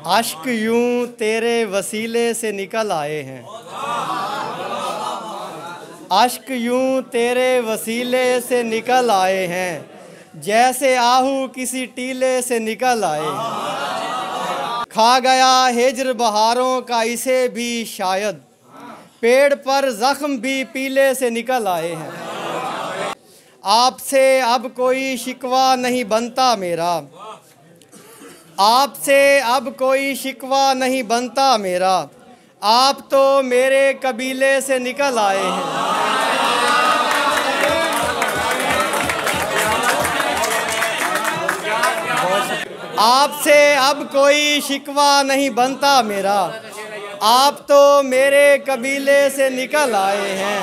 आशिक यूं तेरे वसीले से निकल आए हैं, आशिक यूं तेरे वसीले से निकल आए हैं, जैसे आहू किसी टीले से निकल आए हैं। खा गया हिज्र बहारों का इसे भी शायद, पेड़ पर जख्म भी पीले से निकल आए हैं। आपसे अब कोई शिकवा नहीं बनता मेरा, आपसे अब कोई शिकवा नहीं बनता मेरा, आप तो मेरे कबीले से निकल आए हैं। आपसे अब कोई शिकवा नहीं बनता मेरा, आप तो मेरे कबीले से निकल आए हैं।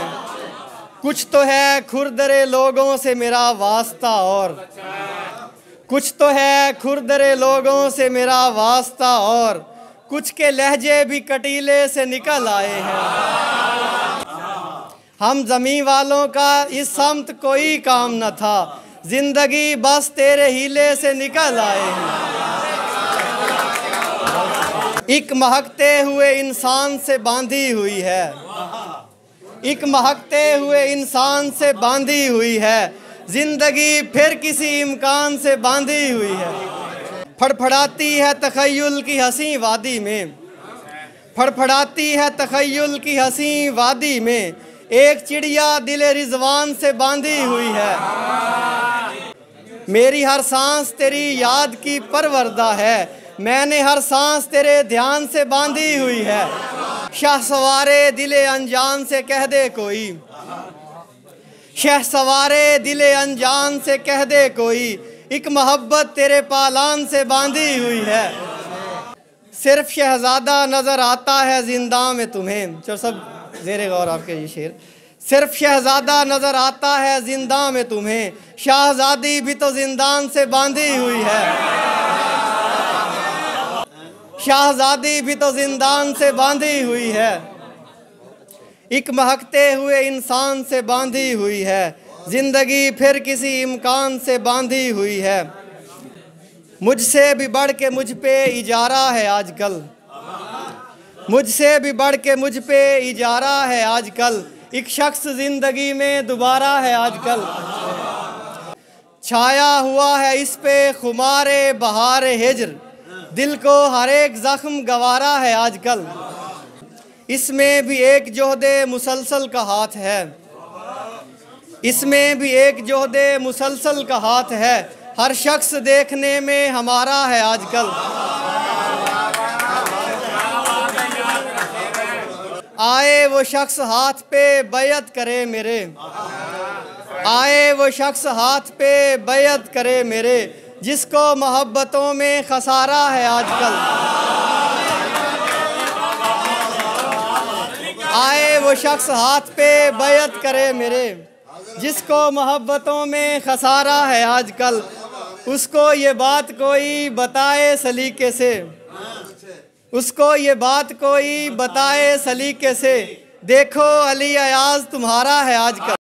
कुछ तो है खुरदरे लोगों से मेरा वास्ता, और कुछ तो है खुरदरे लोगों से मेरा वास्ता, और कुछ के लहजे भी कटीले से निकल आए हैं। हम ज़मीं वालों का इस समत कोई काम न था, जिंदगी बस तेरे हीले से निकल आए हैं। एक महकते हुए इंसान से बांधी हुई है, एक महकते हुए इंसान से बांधी हुई है, जिंदगी फिर किसी इम्कान से बांधी हुई है। फड़फड़ाती है तख़य्युल की हंसी वादी में, फड़फड़ाती है तख़य्युल की हंसी वादी में, एक चिड़िया दिले रिजवान से बांधी हुई है। मेरी हर सांस तेरी याद की परवरदा है, मैंने हर सांस तेरे ध्यान से बांधी हुई है। शाहसवारे दिले अनजान से कह दे कोई, शाहसवारे दिले अनजान से कह दे कोई, एक मोहब्बत तेरे पालान से बांधी हुई है। सिर्फ शहजादा नज़र आता है जिंदा में तुम्हें, जो सब ज़ेरे गौर आपके ये शेर, सिर्फ शहजादा नज़र आता है जिंदा में तुम्हें, शाहजादी भी तो जिंदान से बांधी हुई है। शाहजादी भी तो जिंदान से बांधी हुई है, एक महकते हुए इंसान से बांधी हुई है, जिंदगी फिर किसी इम्कान से बांधी हुई है। मुझसे भी बढ़ के मुझ पे इजारा है आजकल, मुझसे भी बढ़ के मुझ पे इजारा है आजकल, एक शख्स जिंदगी में दोबारा है आजकल। छाया हुआ है इस पे खुमारे बहारे हिज्र, दिल को हर एक जख्म गवारा है आजकल। इसमें भी एक जोहदे मुसलसल का हाथ है, इसमें भी एक जोहदे मुसलसल का हाथ है, हर शख्स देखने में हमारा है आजकल। आए वो शख्स हाथ पे बैयत करे मेरे, आए वो शख्स हाथ पे बैयत करे मेरे, जिसको मोहब्बतों में खसारा है आजकल। आए वो शख्स हाथ पे बैयत करे मेरे, जिसको मोहब्बतों में खसारा है आजकल, उसको ये बात कोई बताए सलीके से, उसको ये बात कोई बताए सलीके से, देखो अली अयाज तुम्हारा है आजकल।